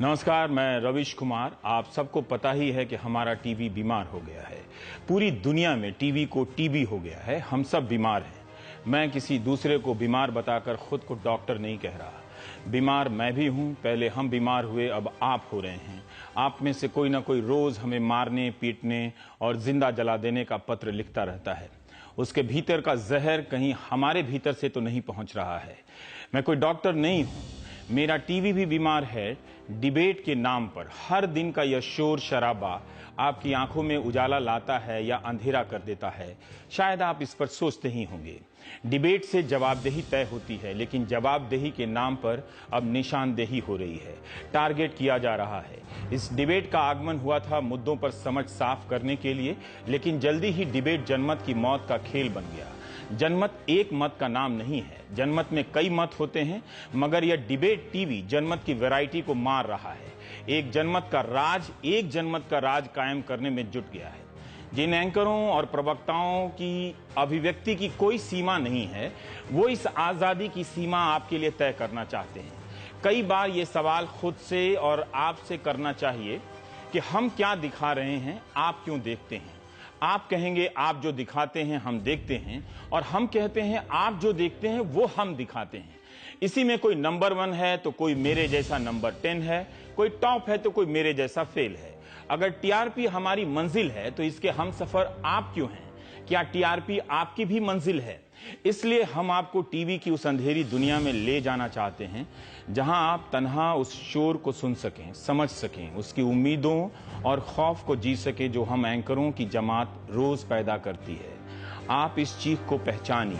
नमस्कार, मैं रविश कुमार। आप सबको पता ही है कि हमारा टीवी बीमार हो गया है। पूरी दुनिया में टीवी को टीबी हो गया है। हम सब बीमार हैं। मैं किसी दूसरे को बीमार बताकर खुद को डॉक्टर नहीं कह रहा। बीमार मैं भी हूं। पहले हम बीमार हुए, अब आप हो रहे हैं। आप में से कोई ना कोई रोज हमें मारने, पीटने और जिंदा जला देने का पत्र लिखता रहता है। उसके भीतर का जहर कहीं हमारे भीतर से तो नहीं पहुंच रहा है। मैं कोई डॉक्टर नहीं हूं। मेरा टीवी भी बीमार है। डिबेट के नाम पर हर दिन का यह शोर शराबा आपकी आंखों में उजाला लाता है या अंधेरा कर देता है। शायद आप इस पर सोचते ही होंगे। डिबेट से जवाबदेही तय होती है, लेकिन जवाबदेही के नाम पर अब निशानदेही हो रही है, टारगेट किया जा रहा है। इस डिबेट का आगमन हुआ था मुद्दों पर समझ साफ करने के लिए, लेकिन जल्दी ही डिबेट जनमत की मौत का खेल बन गया। जनमत एक मत का नाम नहीं है। जनमत में कई मत होते हैं, मगर यह डिबेट टीवी जनमत की वैरायटी को मार रहा है। एक जनमत का राज कायम करने में जुट गया है। जिन एंकरों और प्रवक्ताओं की अभिव्यक्ति की कोई सीमा नहीं है, वो इस आजादी की सीमा आपके लिए तय करना चाहते हैं। कई बार ये सवाल खुद से और आपसे करना चाहिए कि हम क्या दिखा रहे हैं, आप क्यों देखते हैं। आप कहेंगे आप जो दिखाते हैं हम देखते हैं, और हम कहते हैं आप जो देखते हैं वो हम दिखाते हैं। इसी में कोई नंबर 1 है तो कोई मेरे जैसा नंबर 10 है, कोई टॉप है तो कोई मेरे जैसा फेल है। अगर टीआरपी हमारी मंजिल है तो इसके हम सफर आप क्यों हैं? क्या टीआरपी आपकी भी मंजिल है? इसलिए हम आपको टीवी की उस अंधेरी दुनिया में ले जाना चाहते हैं, जहां आप तन्हा उस शोर को सुन सकें, समझ सकें, उसकी उम्मीदों और खौफ को जी सके जो हम एंकरों की जमात रोज पैदा करती है। आप इस चीख को पहचानिए,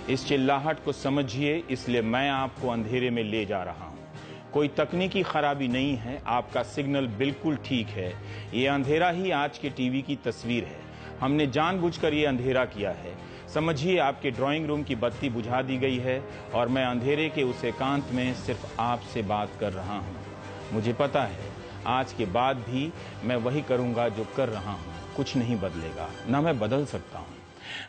इस चिल्लाहट को समझिए। इसलिए मैं आपको अंधेरे में ले जा रहा हूं। कोई तकनीकी खराबी नहीं है, आपका सिग्नल बिल्कुल ठीक है। ये अंधेरा ही आज के टीवी की तस्वीर है। हमने जानबूझकर ये अंधेरा किया है। समझिए, आपके ड्राइंग रूम की बत्ती बुझा दी गई है और मैं अंधेरे के उस एकांत में सिर्फ आपसे बात कर रहा हूँ। मुझे पता है आज के बाद भी मैं वही करूँगा जो कर रहा हूँ। कुछ नहीं बदलेगा, ना मैं बदल सकता हूँ।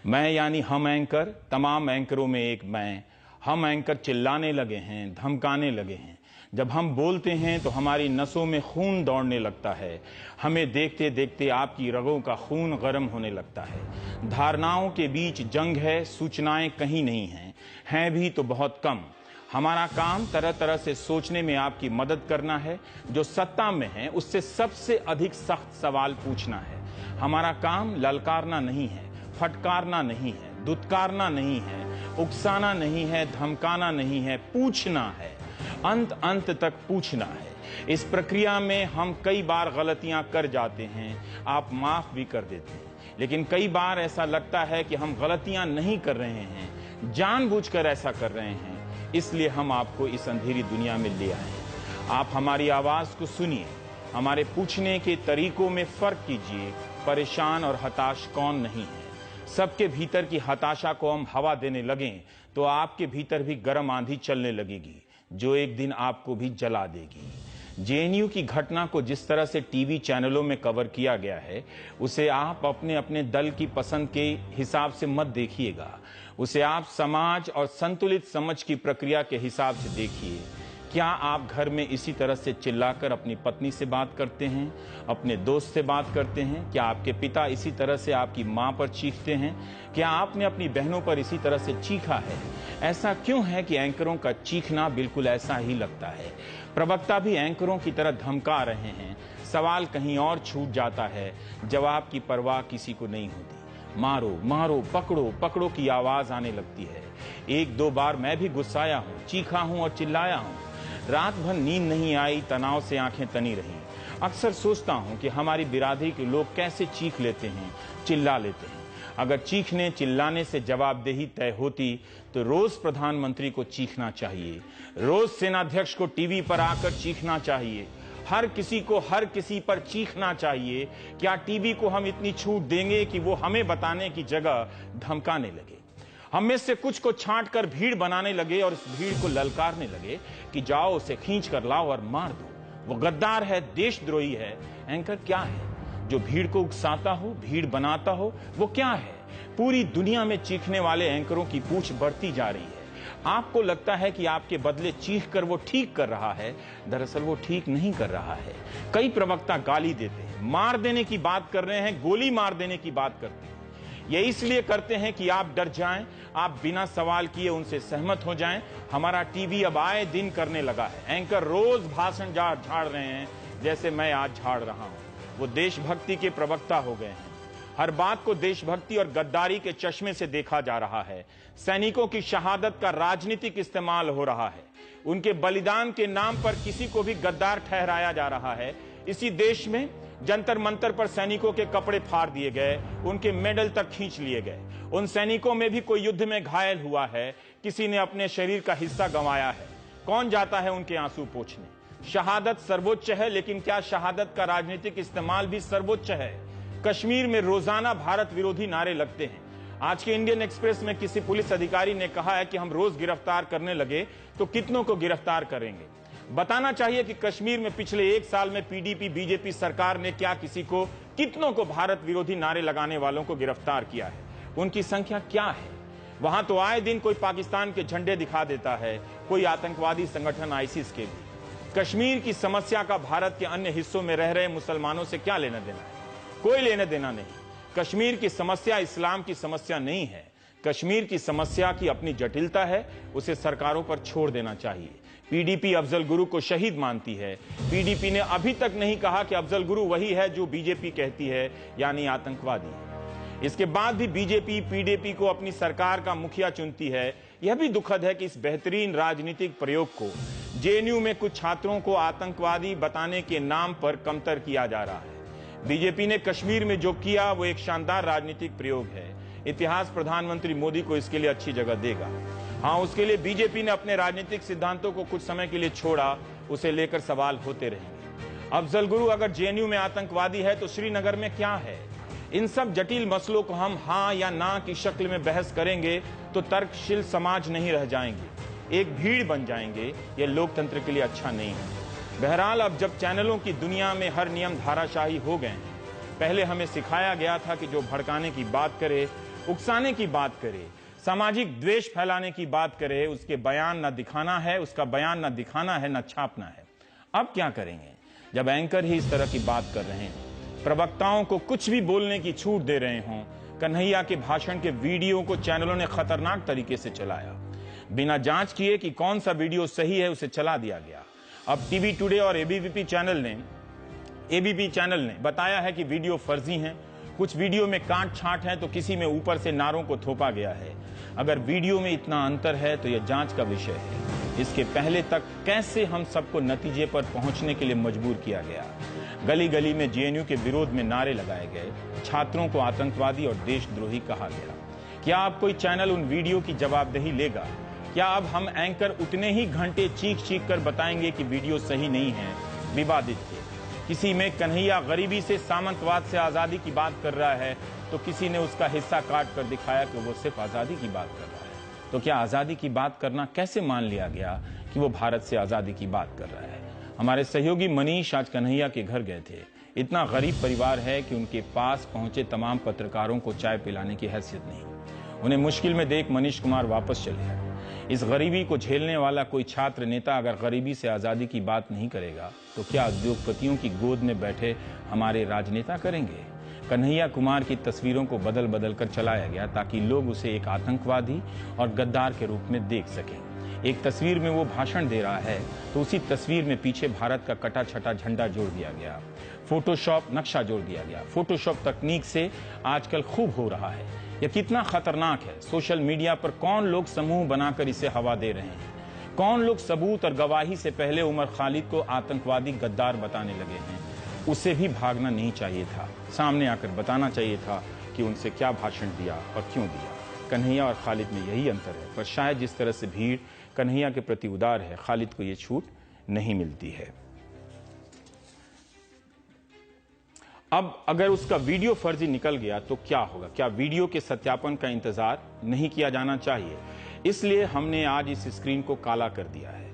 मैं यानी हम एंकर, तमाम एंकरों में एक मैं। हम एंकर चिल्लाने लगे हैं, धमकाने लगे हैं। जब हम बोलते हैं तो हमारी नसों में खून दौड़ने लगता है। हमें देखते देखते आपकी रगों का खून गर्म होने लगता है। धारणाओं के बीच जंग है, सूचनाएं कहीं नहीं हैं भी तो बहुत कम। हमारा काम तरह तरह से सोचने में आपकी मदद करना है। जो सत्ता में है उससे सबसे अधिक सख्त सवाल पूछना है। हमारा काम ललकारना नहीं है, फटकारना नहीं है, दुत्कारना नहीं है, उकसाना नहीं है, धमकाना नहीं है, पूछना है। अंत तक पूछना है। इस प्रक्रिया में हम कई बार गलतियां कर जाते हैं, आप माफ भी कर देते हैं। लेकिन कई बार ऐसा लगता है कि हम गलतियां नहीं कर रहे हैं, जानबूझकर ऐसा कर रहे हैं। इसलिए हम आपको इस अंधेरी दुनिया में ले आए। आप हमारी आवाज को सुनिए, हमारे पूछने के तरीकों में फर्क कीजिए। परेशान और हताश कौन नहीं है? सबके भीतर की हताशा को हम हवा देने लगें तो आपके भीतर भी गर्म आंधी चलने लगेगी, जो एक दिन आपको भी जला देगी। जेएनयू की घटना को जिस तरह से टीवी चैनलों में कवर किया गया है, उसे आप अपने अपने दल की पसंद के हिसाब से मत देखिएगा। उसे आप समाज और संतुलित समझ की प्रक्रिया के हिसाब से देखिए। क्या आप घर में इसी तरह से चिल्लाकर अपनी पत्नी से बात करते हैं, अपने दोस्त से बात करते हैं? क्या आपके पिता इसी तरह से आपकी मां पर चीखते हैं? क्या आपने अपनी बहनों पर इसी तरह से चीखा है? ऐसा क्यों है कि एंकरों का चीखना बिल्कुल ऐसा ही लगता है? प्रवक्ता भी एंकरों की तरह धमका रहे हैं। सवाल कहीं और छूट जाता है, जवाब की परवाह किसी को नहीं होती। मारो मारो, पकड़ो पकड़ो की आवाज आने लगती है। 1-2 बार मैं भी गुस्साया हूँ, चीखा हूँ और चिल्लाया हूँ। रात भर नींद नहीं आई, तनाव से आंखें तनी रहीं। अक्सर सोचता हूं कि हमारी बिरादरी के लोग कैसे चीख लेते हैं, चिल्ला लेते हैं। अगर चीखने चिल्लाने से जवाबदेही तय होती तो रोज प्रधानमंत्री को चीखना चाहिए, रोज सेनाध्यक्ष को टीवी पर आकर चीखना चाहिए, हर किसी को हर किसी पर चीखना चाहिए। क्या टीवी को हम इतनी छूट देंगे कि वो हमें बताने की जगह धमकाने लगे? हम में से कुछ को छांट कर भीड़ बनाने लगे और इस भीड़ को ललकारने लगे कि जाओ उसे खींच कर लाओ और मार दो, वो गद्दार है, देशद्रोही है। एंकर क्या है? जो भीड़ को उकसाता हो, भीड़ बनाता हो, वो क्या है? पूरी दुनिया में चीखने वाले एंकरों की पूछ बढ़ती जा रही है। आपको लगता है कि आपके बदले चीख कर वो ठीक कर रहा है, दरअसल वो ठीक नहीं कर रहा है। कई प्रवक्ता गाली देते हैं, मार देने की बात कर रहे हैं, गोली मार देने की बात करते हैं। ये इसलिए करते हैं कि आप डर जाएं, आप बिना सवाल किए उनसे सहमत हो जाएं। हमारा टीवी अब आए दिन करने लगा है। एंकर रोज भाषण झाड़ रहे हैं, जैसे मैं आज झाड़ रहा हूं। वो देशभक्ति के प्रवक्ता हो गए हैं। हर बात को देशभक्ति और गद्दारी के चश्मे से देखा जा रहा है। सैनिकों की शहादत का राजनीतिक इस्तेमाल हो रहा है। उनके बलिदान के नाम पर किसी को भी गद्दार ठहराया जा रहा है। इसी देश में जंतर मंतर पर सैनिकों के कपड़े फाड़ दिए गए, उनके मेडल तक खींच लिए गए। उन सैनिकों में भी कोई युद्ध में घायल हुआ है, किसी ने अपने शरीर का हिस्सा गंवाया है। कौन जाता है उनके आंसू पोंछने? शहादत सर्वोच्च है, लेकिन क्या शहादत का राजनीतिक इस्तेमाल भी सर्वोच्च है? कश्मीर में रोजाना भारत विरोधी नारे लगते हैं। आज के इंडियन एक्सप्रेस में किसी पुलिस अधिकारी ने कहा है कि हम रोज गिरफ्तार करने लगे तो कितनों को गिरफ्तार करेंगे। बताना चाहिए कि कश्मीर में पिछले 1 साल में पीडीपी बीजेपी सरकार ने क्या कितनों को भारत विरोधी नारे लगाने वालों को गिरफ्तार किया है? उनकी संख्या क्या है? वहां तो आए दिन कोई पाकिस्तान के झंडे दिखा देता है, कोई आतंकवादी संगठन आईसिस के भी। कश्मीर की समस्या का भारत के अन्य हिस्सों में रह रहे मुसलमानों से क्या लेना देना है? कोई लेना देना नहीं। कश्मीर की समस्या इस्लाम की समस्या नहीं है। कश्मीर की समस्या की अपनी जटिलता है, उसे सरकारों पर छोड़ देना चाहिए। पीडीपी अफजल गुरु को शहीद मानती है। पीडीपी ने अभी तक नहीं कहा कि अफजल गुरु वही है जो बीजेपी कहती है, यानी आतंकवादी है। इसके बाद भी बीजेपी पीडीपी को अपनी सरकार का मुखिया चुनती है। यह भी दुखद है कि इस बेहतरीन राजनीतिक प्रयोग को जेएनयू में कुछ छात्रों को आतंकवादी बताने के नाम पर कमतर किया जा रहा है। बीजेपी ने कश्मीर में जो किया वो एक शानदार राजनीतिक प्रयोग है। इतिहास प्रधानमंत्री मोदी को इसके लिए अच्छी जगह देगा। हाँ, उसके लिए बीजेपी ने अपने राजनीतिक सिद्धांतों को कुछ समय के लिए छोड़ा, उसे लेकर सवाल होते रहेंगे। अफजल गुरु अगर जेएनयू में आतंकवादी है तो श्रीनगर में क्या है? इन सब जटिल मसलों को हम हाँ या ना की शक्ल में बहस करेंगे तो तर्कशील समाज नहीं रह जाएंगे, एक भीड़ बन जाएंगे। यह लोकतंत्र के लिए अच्छा नहीं है। बहरहाल, अब जब चैनलों की दुनिया में हर नियम धाराशाही हो गए हैं, पहले हमें सिखाया गया था कि जो भड़काने की बात करे, उकसाने की बात करे, सामाजिक द्वेष फैलाने की बात करे, उसके बयान न दिखाना है, उसका बयान न दिखाना है, न छापना है। अब क्या करेंगे जब एंकर ही इस तरह की बात कर रहे हैं, प्रवक्ताओं को कुछ भी बोलने की छूट दे रहे हों? कन्हैया के भाषण के वीडियो को चैनलों ने खतरनाक तरीके से चलाया। बिना जांच किए कि कौन सा वीडियो सही है, उसे चला दिया गया। अब टीवी टुडे और एबीपी चैनल ने बताया है कि वीडियो फर्जी हैं। कुछ वीडियो में काट छांट है तो किसी में ऊपर से नारों को थोपा गया है। अगर वीडियो में इतना अंतर है तो यह जांच का विषय है। इसके पहले तक कैसे हम सबको नतीजे पर पहुंचने के लिए मजबूर किया गया? गली गली में जेएनयू के विरोध में नारे लगाए गए, छात्रों को आतंकवादी और देशद्रोही कहा गया। क्या अब कोई चैनल उन वीडियो की जवाबदेही लेगा? क्या अब हम एंकर उतने ही घंटे चीख चीख कर बताएंगे कि वीडियो सही नहीं है, विवादित है? किसी में कन्हैया गरीबी से सामंतवाद से आजादी की बात कर रहा है तो किसी ने उसका हिस्सा काट कर दिखाया कि वो सिर्फ आजादी की बात कर रहा है। तो क्या आजादी की बात करना कैसे मान लिया गया कि वो भारत से आजादी की बात कर रहा है? हमारे सहयोगी मनीष आज कन्हैया के घर गए थे। इतना गरीब परिवार है कि उनके पास पहुंचे तमाम पत्रकारों को चाय पिलाने की हैसियत नहीं। उन्हें मुश्किल में देख मनीष कुमार वापस चले गए। इस गरीबी को झेलने वाला कोई छात्र नेता अगर गरीबी से आजादी की बात नहीं करेगा तो क्या उद्योगपतियों की गोद में बैठे हमारे राजनेता करेंगे? कन्हैया कुमार की तस्वीरों को बदल बदल कर चलाया गया ताकि लोग उसे एक आतंकवादी और गद्दार के रूप में देख सकें। एक तस्वीर में वो भाषण दे रहा है तो उसी तस्वीर में पीछे भारत का कटा छटा झंडा जोड़ दिया गया, फोटोशॉप नक्शा जोड़ दिया गया। फोटोशॉप तकनीक से आजकल खूब हो रहा है। यह कितना खतरनाक है। सोशल मीडिया पर कौन लोग समूह बनाकर इसे हवा दे रहे हैं? कौन लोग सबूत और गवाही से पहले उमर खालिद को आतंकवादी गद्दार बताने लगे हैं? उसे भी भागना नहीं चाहिए था, सामने आकर बताना चाहिए था कि उनसे क्या भाषण दिया और क्यों दिया। कन्हैया और खालिद में यही अंतर है, पर शायद जिस तरह से भीड़ कन्हैया के प्रति उदार है, खालिद को यह छूट नहीं मिलती है। अब अगर उसका वीडियो फर्जी निकल गया तो क्या होगा? क्या वीडियो के सत्यापन का इंतजार नहीं किया जाना चाहिए? इसलिए हमने आज इस स्क्रीन को काला कर दिया है।